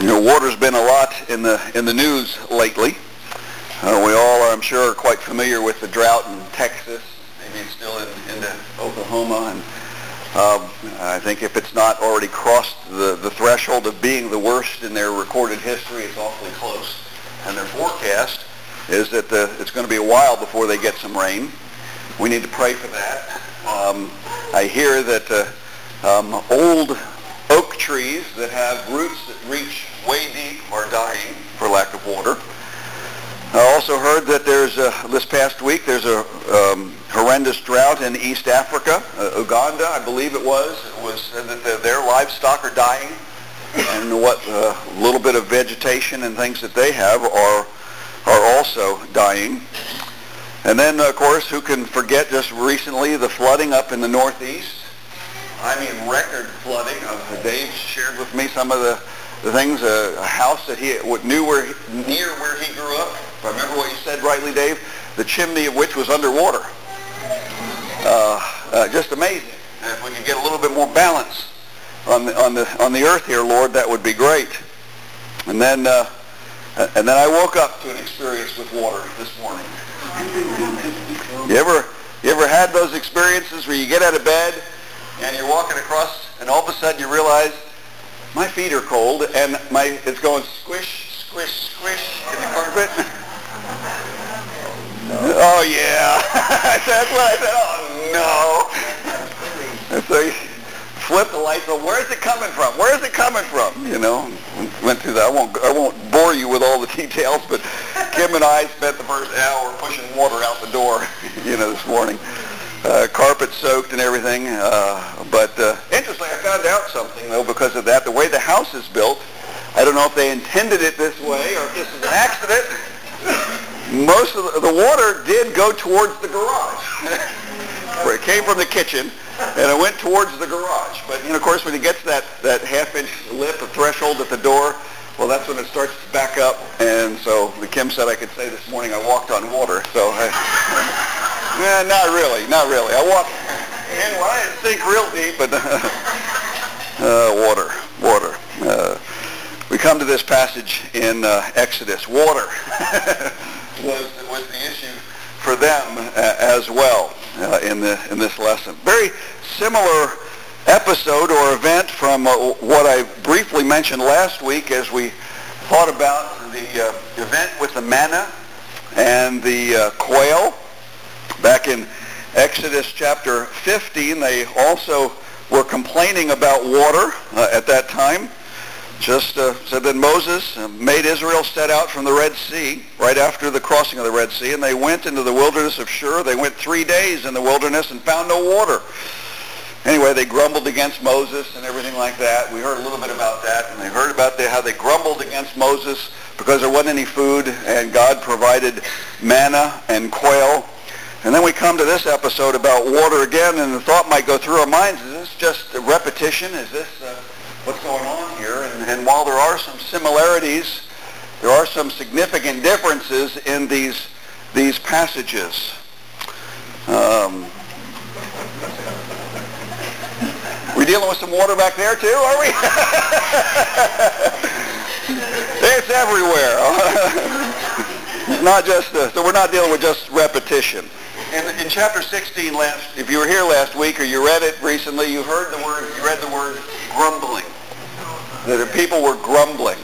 Water's been a lot in the news lately. We all, I'm sure, are quite familiar with the drought in Texas. Maybe it's still into Oklahoma, and I think if it's not already crossed the threshold of being the worst in their recorded history, it's awfully close. And their forecast is that it's going to be a while before they get some rain. We need to pray for that. I hear that old oak trees that have roots that reach way deep are dying for lack of water. I also heard that this past week, there's a horrendous drought in East Africa. Uganda, I believe it was said that their livestock are dying, and what little bit of vegetation and things that they have are also dying. And then, of course, who can forget just recently the flooding up in the Northeast? I mean, record flooding. Dave shared with me some of the things. A house that he knew near where he grew up. If I remember what you said rightly, Dave, the chimney of which was underwater. Just amazing. And if we could get a little bit more balance on the earth here, Lord, that would be great. And then I woke up to an experience with water this morning. You ever had those experiences where you get out of bed and you're walking across, and all of a sudden you realize my feet are cold, and it's going squish, squish, squish in the carpet? Oh yeah, that's what I said. Oh no! And so you flip the lights on. Where is it coming from? Where is it coming from? Went through that. I won't bore you with all the details, but Kim and I spent the first hour pushing water out the door, this morning. Carpet soaked and everything. But interestingly, I found out something, though, because of that. The way the house is built, I don't know if they intended it this way or if this is an accident. Most of the water did go towards the garage. It came from the kitchen, and it went towards the garage. But, of course, when it gets that half-inch lip, the threshold at the door, well, that's when it starts to back up. And so Kim said I could say this morning I walked on water. So, not really. I walked, I didn't sink real deep, but water. We come to this passage in Exodus. Water was the issue for them as well in this lesson. Very similar episode or event from what I briefly mentioned last week as we thought about the event with the manna and the quail. Back in Exodus chapter 15, they also were complaining about water at that time. Just said that Moses made Israel set out from the Red Sea right after the crossing of the Red Sea, and they went into the wilderness of Shur. They went 3 days in the wilderness and found no water. Anyway, they grumbled against Moses and everything like that. We heard a little bit about that, and they heard about how they grumbled against Moses because there wasn't any food, and God provided manna and quail. And then we come to this episode about water again, and the thought might go through our minds, is this just a repetition? Is this what's going on here? And while there are some similarities, there are some significant differences in these passages. We dealing with some water back there too, are we? It's everywhere. Not just so we're not dealing with just repetition. In chapter 16, if you were here last week or you read it recently, you read the word grumbling. That the people were grumbling.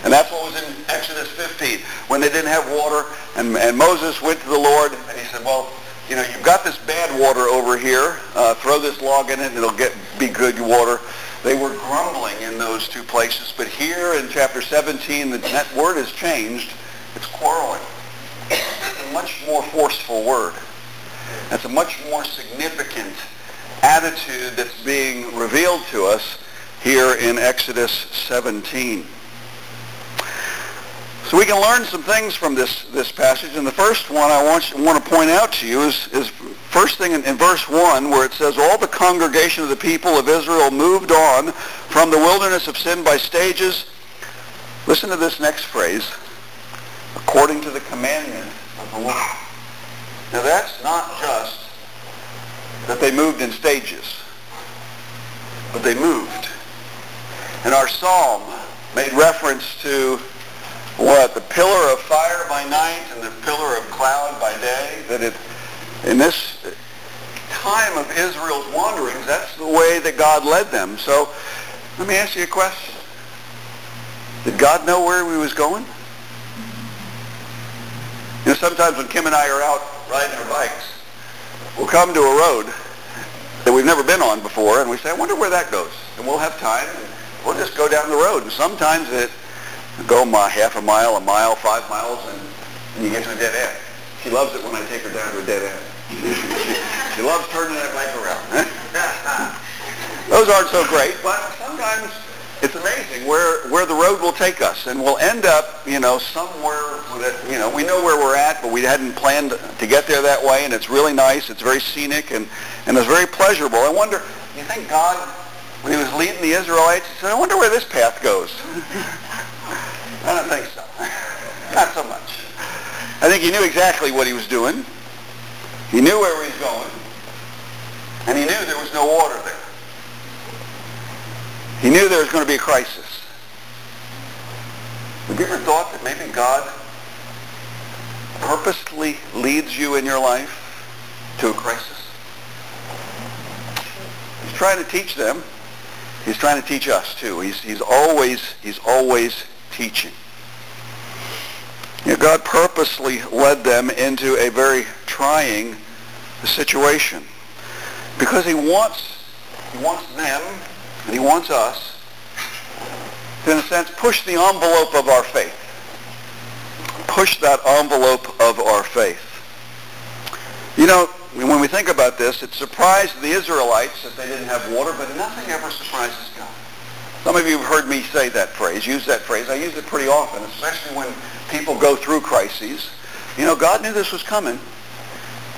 And that's what was in Exodus 15. When they didn't have water, and Moses went to the Lord, and he said, well, you've got this bad water over here. Throw this log in it, and it'll be good water. They were grumbling in those two places. But here in chapter 17, that word has changed. It's quarreling. It's a much more forceful word. That's a much more significant attitude that's being revealed to us here in Exodus 17. So we can learn some things from this passage, and the first one I want to point out to you is first thing in verse 1, where it says, all the congregation of the people of Israel moved on from the wilderness of sin by stages. Listen to this next phrase, according to the commandment of the Lord. Now that's not just that they moved in stages, but they moved. And our psalm made reference to what? The pillar of fire by night and the pillar of cloud by day. That in this time of Israel's wanderings, that's the way that God led them. So let me ask you a question. Did God know where we was going? You know, sometimes when Kim and I are out riding our bikes, we'll come to a road that we've never been on before, and we say, I wonder where that goes. And we'll have time, and we'll just go down the road. And sometimes it go half a mile, 5 miles, and you get to a dead end. She loves it when I take her down to a dead end. She loves turning that bike around. Those aren't so great, but sometimes it's amazing where the road will take us, and we'll end up, somewhere that, we know where we're at, but we hadn't planned to get there that way, and it's really nice. It's very scenic, and it's very pleasurable. I wonder, you think God, when he was leading the Israelites, he said, I wonder where this path goes? I don't think so. Not so much. I think he knew exactly what he was doing. He knew where he was going, and he knew there was no water there. He knew there was going to be a crisis. Have you ever thought that maybe God purposely leads you in your life to a crisis? He's trying to teach them. He's trying to teach us too. He's always teaching. God purposely led them into a very trying situation because he wants them and he wants us to, in a sense, push the envelope of our faith. Push that envelope of our faith. When we think about this, it surprised the Israelites that they didn't have water, but nothing ever surprises God. Some of you have heard me say that phrase, use that phrase. I use it pretty often, especially when people go through crises. God knew this was coming.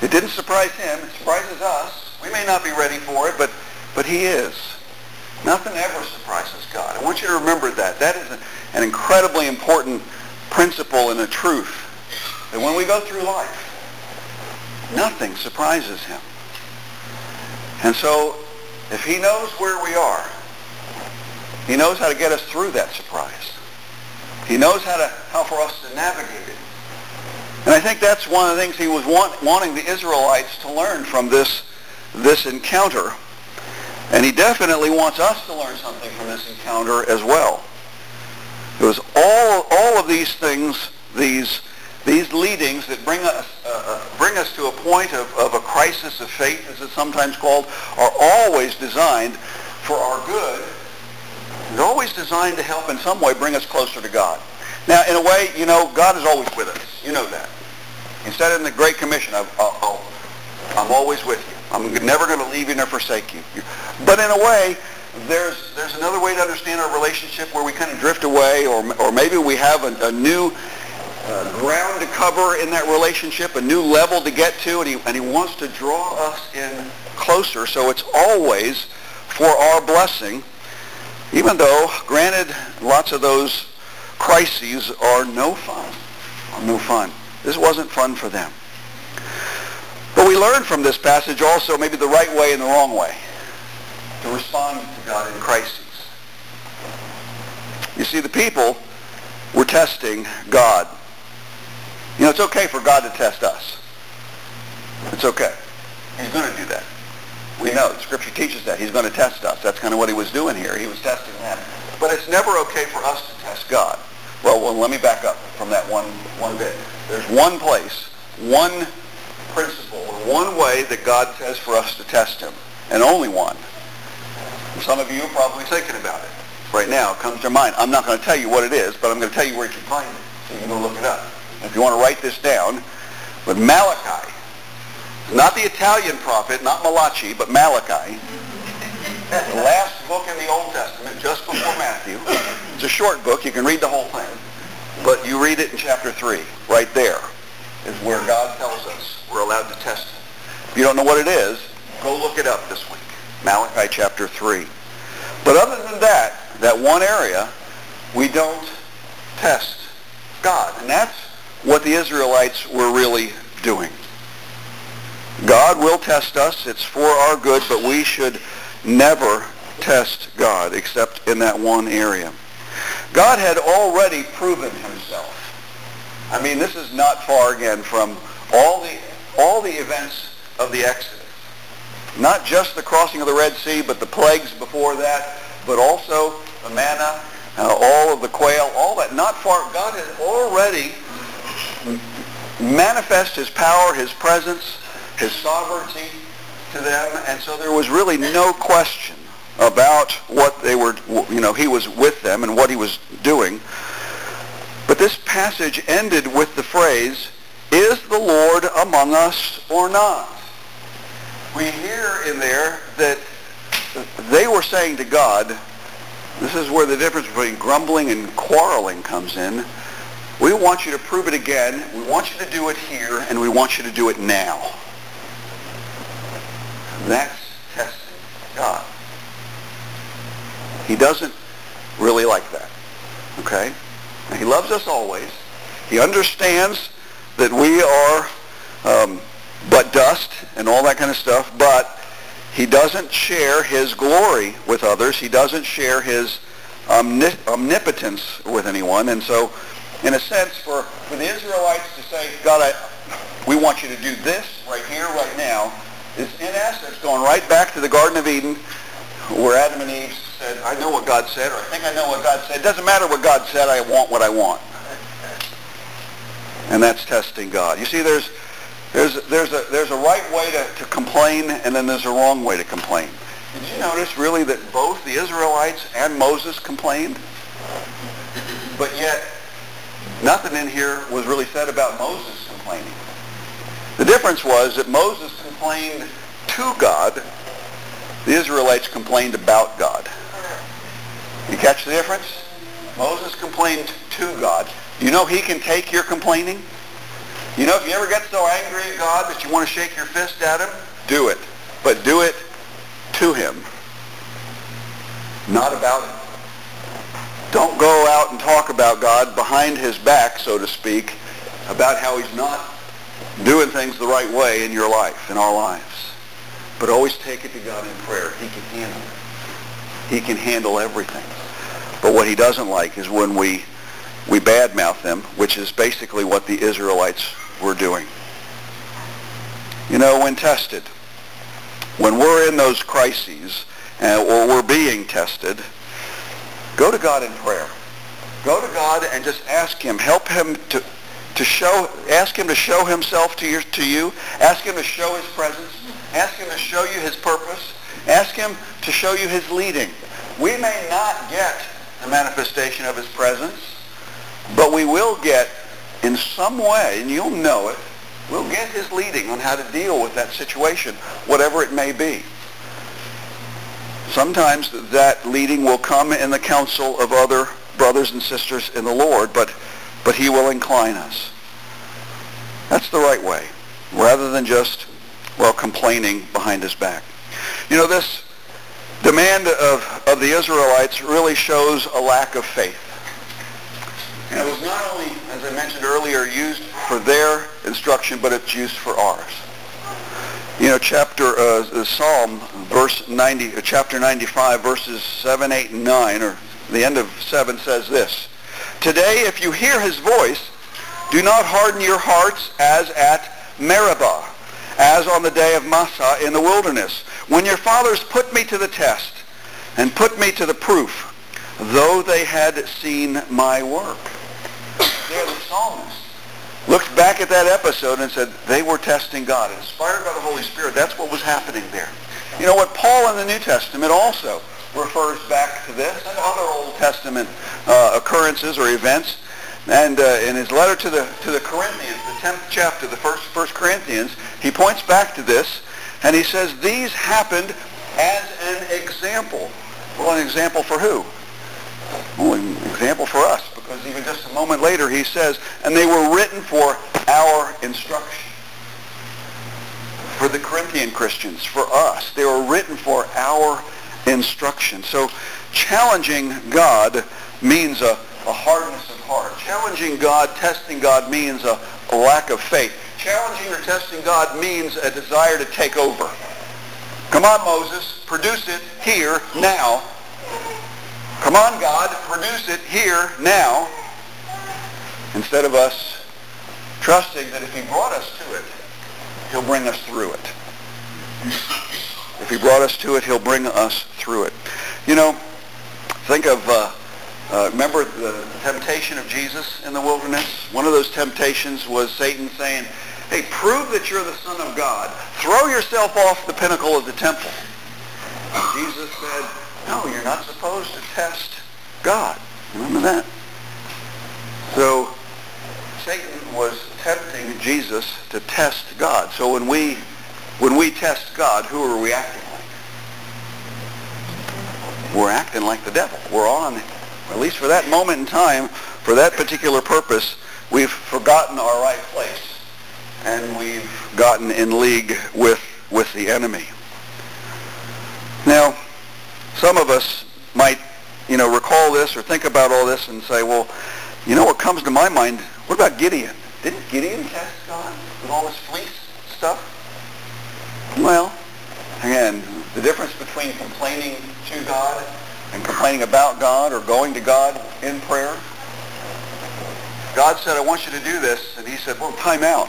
It didn't surprise him. It surprises us. We may not be ready for it, but he is. Nothing ever surprises God. I want you to remember that. That is an incredibly important principle and a truth. That when we go through life, nothing surprises him. And so, if he knows where we are, he knows how to get us through that surprise. He knows how for us to navigate it. And I think that's one of the things he was wanting the Israelites to learn from this encounter. And he definitely wants us to learn something from this encounter as well. It was all of these things, these leadings that bring us to a point of a crisis of faith, as it's sometimes called, are always designed for our good. They're always designed to help in some way bring us closer to God. Now, in a way, God is always with us. You know that. He said in the Great Commission, I'm always with you. I'm never going to leave you nor forsake you. But in a way, there's another way to understand our relationship where we kind of drift away, or maybe we have a new ground to cover in that relationship, a new level to get to, and he wants to draw us in closer. So it's always for our blessing, even though, granted, lots of those crises are no fun. This wasn't fun for them. But we learn from this passage also maybe the right way and the wrong way to respond to God in crises. You see, the people were testing God. It's okay for God to test us. It's okay. He's going to do that. We know. Scripture teaches that. He's going to test us. That's kind of what he was doing here. He was testing them. But it's never okay for us to test God. Well, let me back up from that one bit. There's one place, one principle, or one way that God says for us to test him, and only one. And some of you are probably thinking about it. Right now, it comes to mind. I'm not going to tell you what it is, but I'm going to tell you where you can find it, so you can go look it up. And if you want to write this down, but Malachi, not the Italian prophet, not Malachi, but Malachi, the last book in the Old Testament, just before Matthew. It's a short book. You can read the whole thing. But you read it in chapter 3. Right there is where God tells us we're allowed to test him. If you don't know what it is, go look it up this week. Malachi chapter 3. But other than that one area, we don't test God. And that's what the Israelites were really doing. God will test us. It's for our good, but we should never test God except in that one area. God had already proven himself. I mean, this is not far again from all the events of the Exodus. Not just the crossing of the Red Sea, but the plagues before that, but also the manna, all of the quail, all that. Not far. God had already manifest his power, his presence, his sovereignty to them, and so there was really no question about what they were, he was with them and what he was doing. But this passage ended with the phrase, "Is the Lord among us or not?" We hear in there that they were saying to God, this is where the difference between grumbling and quarreling comes in, we want you to prove it again, we want you to do it here, and we want you to do it now. That's testing God. He doesn't really like that. Okay? Now, he loves us always. He understands that we are but dust and all that kind of stuff, but he doesn't share his glory with others. He doesn't share his omnipotence with anyone. And so, in a sense, for the Israelites to say, God, we want you to do this right here, right now, is in essence going right back to the Garden of Eden, where Adam and Eve said, I know what God said, or I think I know what God said. It doesn't matter what God said, I want what I want. And that's testing God. You see, there's a right way to complain, and then there's a wrong way to complain. Did you notice really that both the Israelites and Moses complained? But yet, nothing in here was really said about Moses complaining. The difference was that Moses complained to God. The Israelites complained about God. You catch the difference? Moses complained to God. You know he can take your complaining? You know, if you ever get so angry at God that you want to shake your fist at him, do it. But do it to him, not about him. Don't go out and talk about God behind his back, so to speak, about how he's not doing things the right way in your life, in our lives. But always take it to God in prayer. He can handle it. He can handle everything. But what he doesn't like is when we badmouth them, which is basically what the Israelites were doing. You know, when tested, when we're in those crises, or we're being tested, go to God in prayer. Go to God and just ask him. Help him ask him to show himself to you. Ask him to show his presence. Ask him to show you his purpose. Ask him to show you his leading. We may not get the manifestation of his presence, but we will get, in some way, and you'll know it, we'll get his leading on how to deal with that situation, whatever it may be. Sometimes that leading will come in the counsel of other brothers and sisters in the Lord, but he will incline us. That's the right way, rather than just, complaining behind his back. You know, this demand of the Israelites really shows a lack of faith. And it was not only, as I mentioned earlier, used for their instruction, but it's used for ours. You know, Psalm, chapter 95, verses 7, 8, and 9, or the end of 7 says this, "Today, if you hear his voice, do not harden your hearts as at Meribah, as on the day of Massah in the wilderness, when your fathers put me to the test and put me to the proof, though they had seen my work." There the psalmist looked back at that episode and said they were testing God. Inspired by the Holy Spirit, that's what was happening there. You know what? Paul in the New Testament also refers back to this and other Old Testament occurrences or events. And in his letter to the Corinthians, the 10th chapter, the first Corinthians, he points back to this, and he says these happened as an example. Well, an example for who? Well, an example for us, because even just a moment later he says, and they were written for our instruction. For the Corinthian Christians, for us, they were written for our instruction. So challenging God means a hardness of heart. Challenging God, testing God means a lack of faith. Challenging or testing God means a desire to take over. Come on, Moses, produce it here, now. Come on, God, produce it here, now, instead of us trusting that if he brought us to it, he'll bring us through it. If he brought us to it, he'll bring us through it. You know, think of, remember the temptation of Jesus in the wilderness? One of those temptations was Satan saying, hey, prove that you're the Son of God. Throw yourself off the pinnacle of the temple. And Jesus said, no, you're not supposed to test God. Remember that? So Satan was tempting Jesus to test God. So when we test God, who are we acting like? We're acting like the devil. We're on, at least for that moment in time, for that particular purpose, we've forgotten our right place. And we've gotten in league with the enemy. Now, some of us might, recall this or think about all this and say, well, what comes to my mind, what about Gideon? Didn't Gideon test God with all this fleece stuff? Well, again, the difference between complaining to God and complaining about God or going to God in prayer. God said, I want you to do this. And he said, well, time out.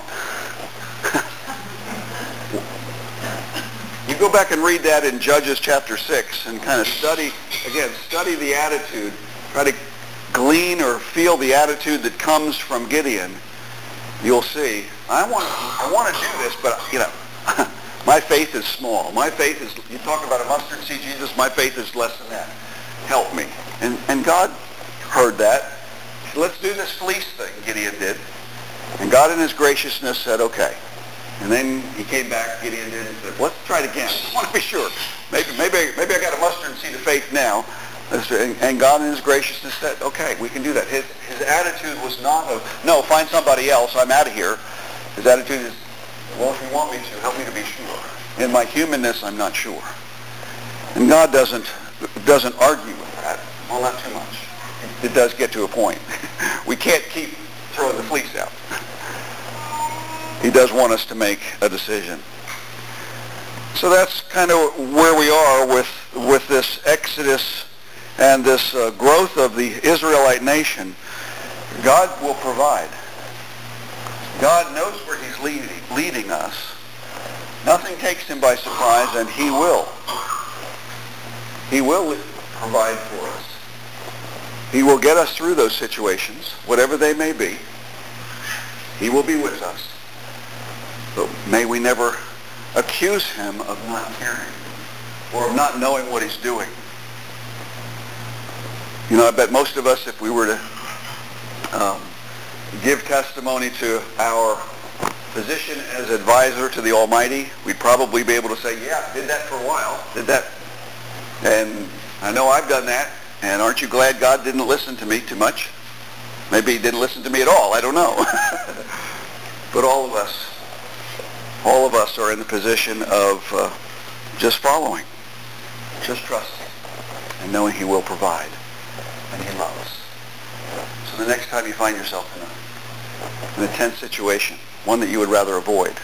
You go back and read that in Judges chapter 6 and kind of study the attitude. Try to glean or feel the attitude that comes from Gideon. You'll see, I want to do this, but, my faith is small. My faith is, you talk about a mustard seed, Jesus, my faith is less than that. Help me. And God heard that. He said, let's do this fleece thing, Gideon did. And God in his graciousness said, okay. And then he came back, Gideon did, and said, let's try it again. I want to be sure. Maybe I got a mustard seed of faith now. And God in his graciousness said, okay, we can do that. His attitude was not of, no, find somebody else, I'm out of here. His attitude is, well, if you want me to, help me to be sure. In my humanness, I'm not sure. And God doesn't argue with that. Well, not too much. It does get to a point. We can't keep throwing the fleece out. He does want us to make a decision. So that's kind of where we are with this Exodus and this growth of the Israelite nation. God will provide. God knows where he's leading us. Nothing takes him by surprise, and he will. He will provide for us. He will get us through those situations, whatever they may be. He will be with us. But may we never accuse him of not caring or of not knowing what he's doing. I bet most of us, if we were to give testimony to our position as advisor to the Almighty, we'd probably be able to say, yeah, did that for a while, did that. And I know I've done that, and aren't you glad God didn't listen to me too much? Maybe he didn't listen to me at all, I don't know. But all of us are in the position of just following, just trusting, and knowing he will provide, and he loves us. So the next time you find yourself in a tense situation, one that you would rather avoid,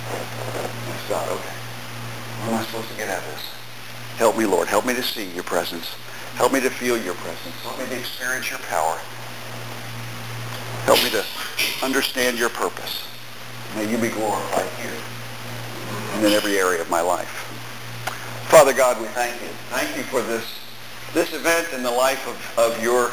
ask God, okay, what am I supposed to get out of this? Help me, Lord. Help me to see your presence. Help me to feel your presence. Help me to experience your power. Help me to understand your purpose. May you be glorified here and in every area of my life. Father God, we thank you. Thank you for this event in the life of your